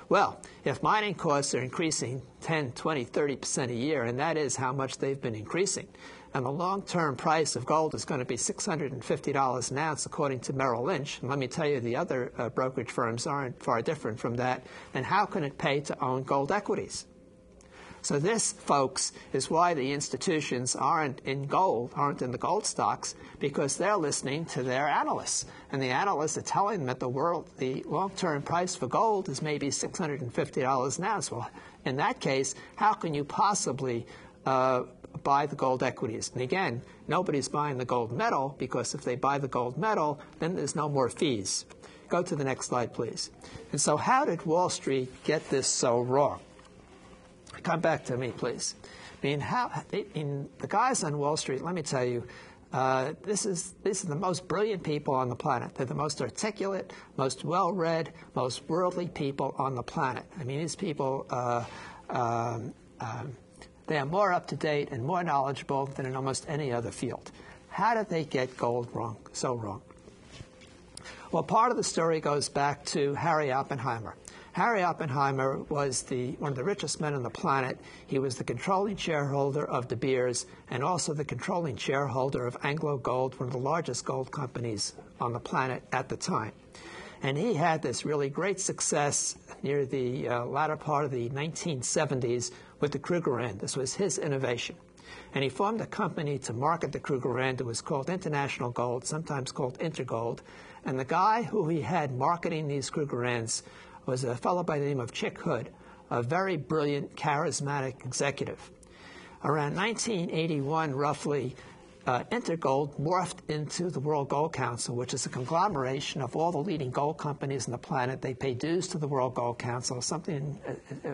Well, if mining costs are increasing 10, 20, 30% a year, and that is how much they've been increasing, and the long-term price of gold is going to be $650 an ounce, according to Merrill Lynch, and let me tell you, the other brokerage firms aren't far different from that, then how can it pay to own gold equities? So this, folks, is why the institutions aren't in the gold stocks, because they're listening to their analysts. And the analysts are telling them that the long-term price for gold is maybe $650 an ounce. Well, in that case, how can you possibly buy the gold equities? And again, nobody's buying the gold metal, because if they buy the gold metal, then there's no more fees. Go to the next slide, please. And so how did Wall Street get this so wrong? Come back to me, please. I mean, the guys on Wall Street, let me tell you, these are the most brilliant people on the planet. They're the most articulate, most well-read, most worldly people on the planet. I mean, these people, they are more up-to-date and more knowledgeable than in almost any other field. How did they get gold wrong, so wrong? Well, part of the story goes back to Harry Oppenheimer. Harry Oppenheimer was one of the richest men on the planet. He was the controlling shareholder of De Beers and also the controlling shareholder of Anglo Gold, one of the largest gold companies on the planet at the time. And he had this really great success near the latter part of the 1970s with the Krugerrand. This was his innovation. And he formed a company to market the Krugerrand. It was called International Gold, sometimes called Intergold. And the guy who he had marketing these Krugerrands was a fellow by the name of Chick Hood, a very brilliant, charismatic executive. Around 1981, roughly, Intergold morphed into the World Gold Council, which is a conglomeration of all the leading gold companies on the planet. They pay dues to the World Gold Council. Something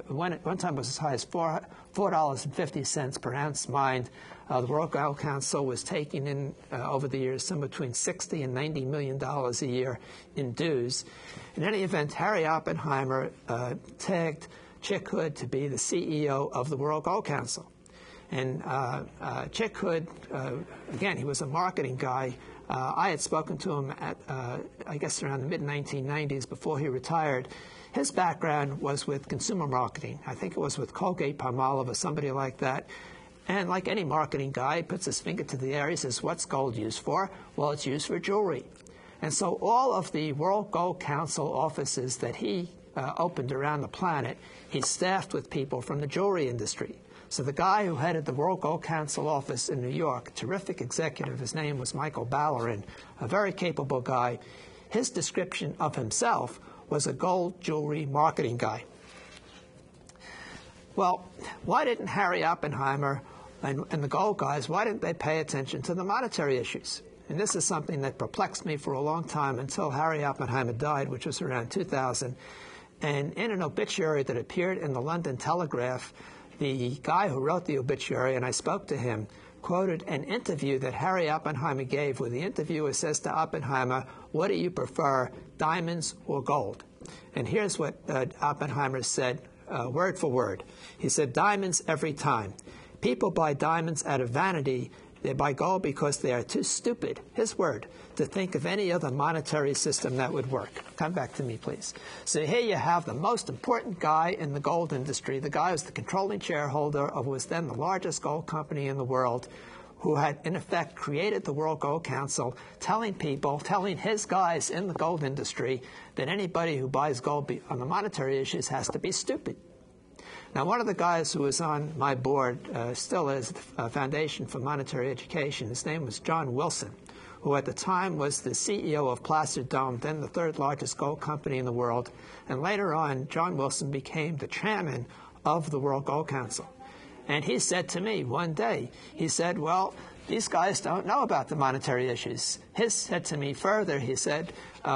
one time was as high as $4.50 per ounce mined. The World Gold Council was taking in over the years somewhere between $60 and $90 million a year in dues. In any event, Harry Oppenheimer tagged Chick Hood to be the CEO of the World Gold Council. And Chick Hood, again, he was a marketing guy. I had spoken to him at, I guess, around the mid-1990s before he retired. His background was with consumer marketing. I think it was with Colgate-Palmolive or somebody like that. And like any marketing guy, he puts his finger to the air. He says, what's gold used for? Well, it's used for jewelry. And so all of the World Gold Council offices that he opened around the planet, he staffed with people from the jewelry industry. So the guy who headed the World Gold Council office in New York, terrific executive, his name was Michael Ballerin, a very capable guy. His description of himself was a gold jewelry marketing guy. Well, why didn't Harry Oppenheimer and the gold guys, why didn't they pay attention to the monetary issues? And this is something that perplexed me for a long time until Harry Oppenheimer died, which was around 2000. And in an obituary that appeared in the London Telegraph, the guy who wrote the obituary, and I spoke to him, quoted an interview that Harry Oppenheimer gave, where the interviewer says to Oppenheimer, what do you prefer, diamonds or gold? And here's what Oppenheimer said, word for word. He said, diamonds every time. People buy diamonds out of vanity. They buy gold because they are too stupid, his word, to think of any other monetary system that would work. Come back to me, please. So here you have the most important guy in the gold industry. The guy who was the controlling shareholder of what was then the largest gold company in the world, who had, in effect, created the World Gold Council, telling his guys in the gold industry that anybody who buys gold on the monetary issues has to be stupid. Now, one of the guys who was on my board still is the Foundation for Monetary Education. His name was John Wilson, who at the time was the CEO of Placer Dome, then the third largest gold company in the world. And later on, John Wilson became the chairman of the World Gold Council. And he said to me one day, he said, well, these guys don't know about the monetary issues. He said to me further, he said,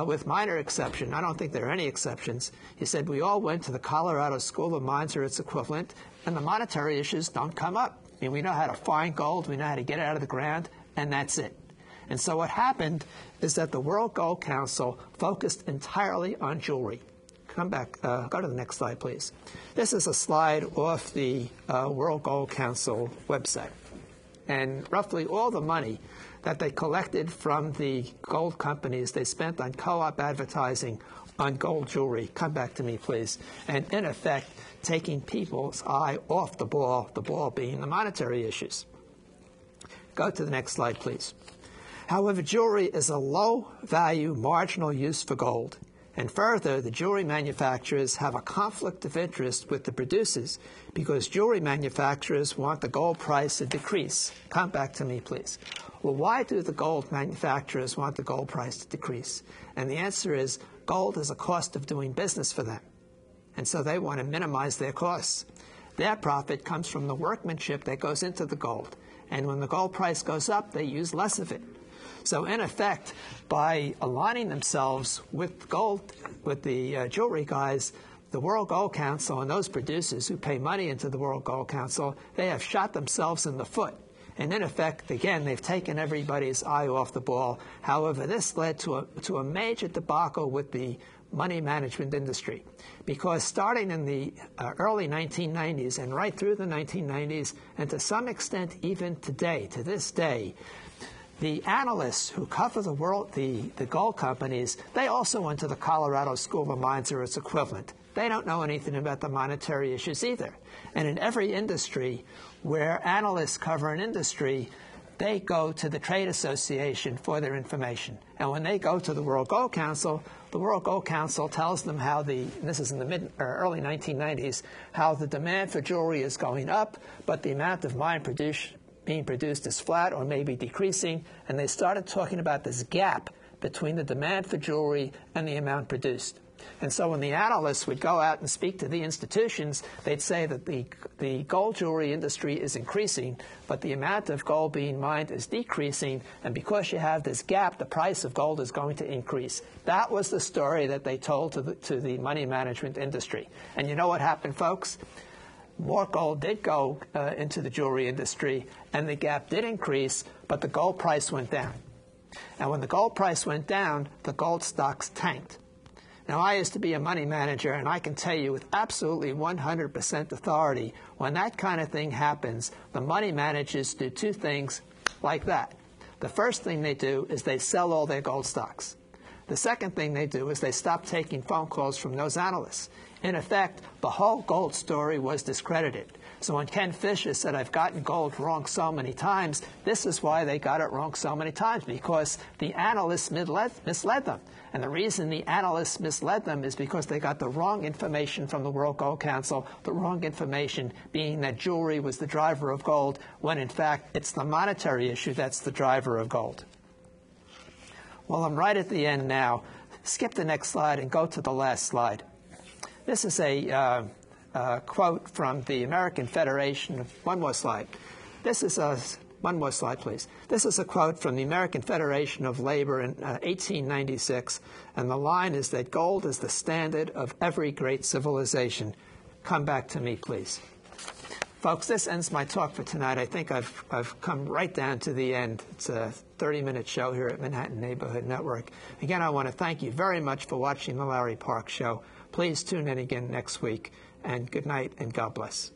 with minor exception, I don't think there are any exceptions, he said, we all went to the Colorado School of Mines or its equivalent, and the monetary issues don't come up. I mean, we know how to find gold, we know how to get it out of the ground, and that's it. And so what happened is that the World Gold Council focused entirely on jewelry. Come back, go to the next slide, please. This is a slide off the World Gold Council website. And roughly all the money that they collected from the gold companies, they spent on co-op advertising on gold jewelry. Come back to me, please. And in effect, taking people's eye off the ball being the monetary issues. Go to the next slide, please. However, jewelry is a low-value marginal use for gold. And further, the jewelry manufacturers have a conflict of interest with the producers because jewelry manufacturers want the gold price to decrease. Come back to me, please. Well, why do the gold manufacturers want the gold price to decrease? And the answer is gold is a cost of doing business for them. And so they want to minimize their costs. Their profit comes from the workmanship that goes into the gold. And when the gold price goes up, they use less of it. So in effect, by aligning themselves with gold, with the jewelry guys, the World Gold Council and those producers who pay money into the World Gold Council, they have shot themselves in the foot. And in effect, again, they've taken everybody's eye off the ball. However, this led to a major debacle with the money management industry. Because starting in the early 1990s and right through the 1990s, and to some extent even today, to this day, the analysts who cover the gold companies, they also went to the Colorado School of Mines or its equivalent. They don't know anything about the monetary issues either. And in every industry where analysts cover an industry, they go to the trade association for their information. And when they go to the World Gold Council, the World Gold Council tells them how this is in the early 1990s, how the demand for jewelry is going up, but the amount of mine being produced is flat or maybe decreasing, and they started talking about this gap between the demand for jewelry and the amount produced. And so when the analysts would go out and speak to the institutions, they'd say that the gold jewelry industry is increasing, but the amount of gold being mined is decreasing, and because you have this gap, the price of gold is going to increase. That was the story that they told to the money management industry. And you know what happened, folks? More gold did go into the jewelry industry, and the gap did increase, but the gold price went down. And when the gold price went down, the gold stocks tanked. Now, I used to be a money manager, and I can tell you with absolutely 100% authority, when that kind of thing happens, the money managers do two things like that. The first thing they do is they sell all their gold stocks. The second thing they do is they stop taking phone calls from those analysts. In effect, the whole gold story was discredited. So when Ken Fisher said, I've gotten gold wrong so many times, this is why they got it wrong so many times, because the analysts misled them. And the reason the analysts misled them is because they got the wrong information from the World Gold Council, the wrong information being that jewelry was the driver of gold, when in fact it's the monetary issue that's the driver of gold. Well, I'm right at the end now. Skip the next slide and go to the last slide. This is a quote from the American Federation of, one more slide. One more slide, please. This is a quote from the American Federation of Labor in 1896, and the line is that gold is the standard of every great civilization. Come back to me, please. Folks, this ends my talk for tonight. I think I've come right down to the end. It's a 30-minute show here at Manhattan Neighborhood Network. Again, I want to thank you very much for watching the Larry Park Show. Please tune in again next week, and good night and God bless.